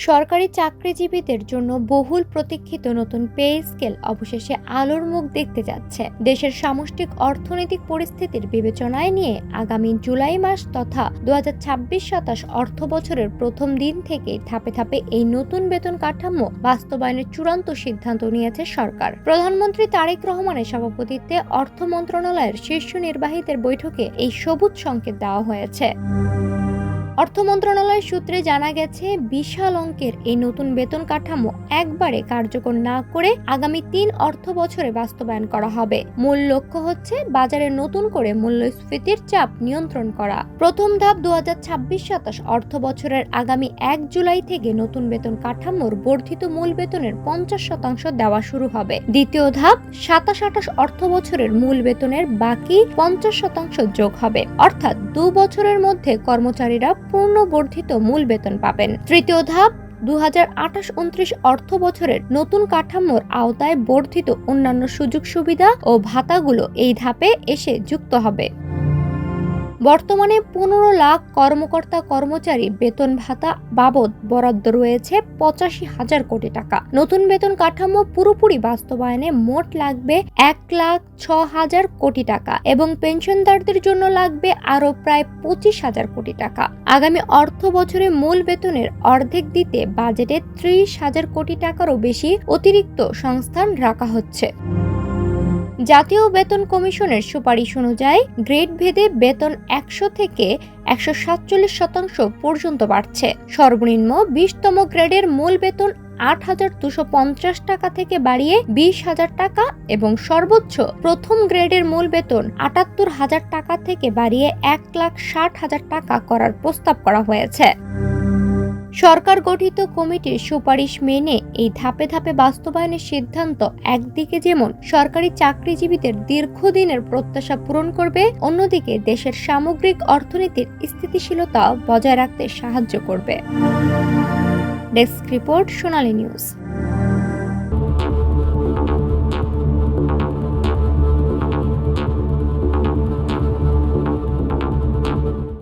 সরকারি চাকরিজীবীদের জন্য বহুল প্রতীক্ষিত নতুন পে স্কেল অবশেষে আলোর মুখ দেখতে যাচ্ছে। দেশের সামষ্টিক অর্থনৈতিক পরিস্থিতির বিবেচনায় নিয়ে আগামী জুলাই মাস তথা 2026-27 অর্থ বছরের প্রথম দিন থেকে ধাপে ধাপে এই নতুন বেতন কাঠামো বাস্তবায়নের চূড়ান্ত সিদ্ধান্ত নিয়েছে সরকার। প্রধানমন্ত্রী তারেক রহমানের সভাপতিত্বে অর্থ মন্ত্রণালয়ের শীর্ষ নির্বাহীদের বৈঠকে এই সবুজ সংকেত দেওয়া হয়েছে। অর্থ মন্ত্রণালয়ের সূত্রে জানা গেছে, বিশাল অঙ্কের এই নতুন বেতন কাঠামো একবারে কার্যকর না করে আগামী 3 অর্থ বছরে বাস্তবায়ন করা হবে। মূল লক্ষ্য হচ্ছে বাজারে নতুন করে মূল্যস্ফীতির চাপ নিয়ন্ত্রণ করা। প্রথম ধাপ 2026-27 অর্থ বছরের আগামী 1 জুলাই থেকে নতুন বেতন কাঠামোর বর্ধিত মূল বেতনের 50% দেওয়া শুরু হবে। দ্বিতীয় ধাপ 27-28 অর্থ বছরের মূল বেতনের বাকি 50% যোগ হবে, অর্থাৎ 2 বছরের মধ্যে কর্মচারীরা পূর্ণ বর্ধিত মূল বেতন পাবেন। তৃতীয় ধাপ 2028-29 অর্থ বছরের নতুন কাঠামোর আওতায় বর্ধিত অন্যান্য সুযোগ সুবিধা ও ভাতাগুলো এই ধাপে এসে যুক্ত হবে। বর্তমানে 15 লাখ কর্মকর্তা কর্মচারী বেতন ভাতা বাবদ বরাদ্দ রয়েছে 85,000 কোটি টাকা। নতুন বেতন কাঠামো পুরোপুরি বাস্তবায়নে মোট লাগবে 1,06,000 কোটি টাকা এবং পেনশনদারদের জন্য লাগবে আরো প্রায় 25,000 কোটি টাকা। আগামী অর্থ বছরে মূল বেতনের অর্ধেক দিতে বাজেটে 30,000 কোটি টাকারও বেশি অতিরিক্ত সংস্থান রাখা হচ্ছে। জাতীয় বেতন কমিশনের সুপারিশ অনুযায়ী গ্রেড ভেদে বেতন 100 থেকে 147% পর্যন্ত বাড়ছে। সর্বনিম্ন 20তম গ্রেডের মূল বেতন 8,250 টাকা থেকে বাড়িয়ে 20,000 টাকা এবং সর্বোচ্চ প্রথম গ্রেডের মূল বেতন 78,000 টাকা থেকে বাড়িয়ে 1,60,000 টাকা করার প্রস্তাব করা হয়েছে। সরকার গঠিত কমিটির সুপারিশ মেনে এই ধাপে ধাপে বাস্তবায়নের সিদ্ধান্ত একদিকে যেমন সরকারি চাকরিজীবীদের দীর্ঘদিনের প্রত্যাশা পূরণ করবে, অন্যদিকে দেশের সামগ্রিক অর্থনীতির স্থিতিশীলতা বজায় রাখতে সাহায্য করবে। ডেস্ক রিপোর্ট, সোনালী নিউজ।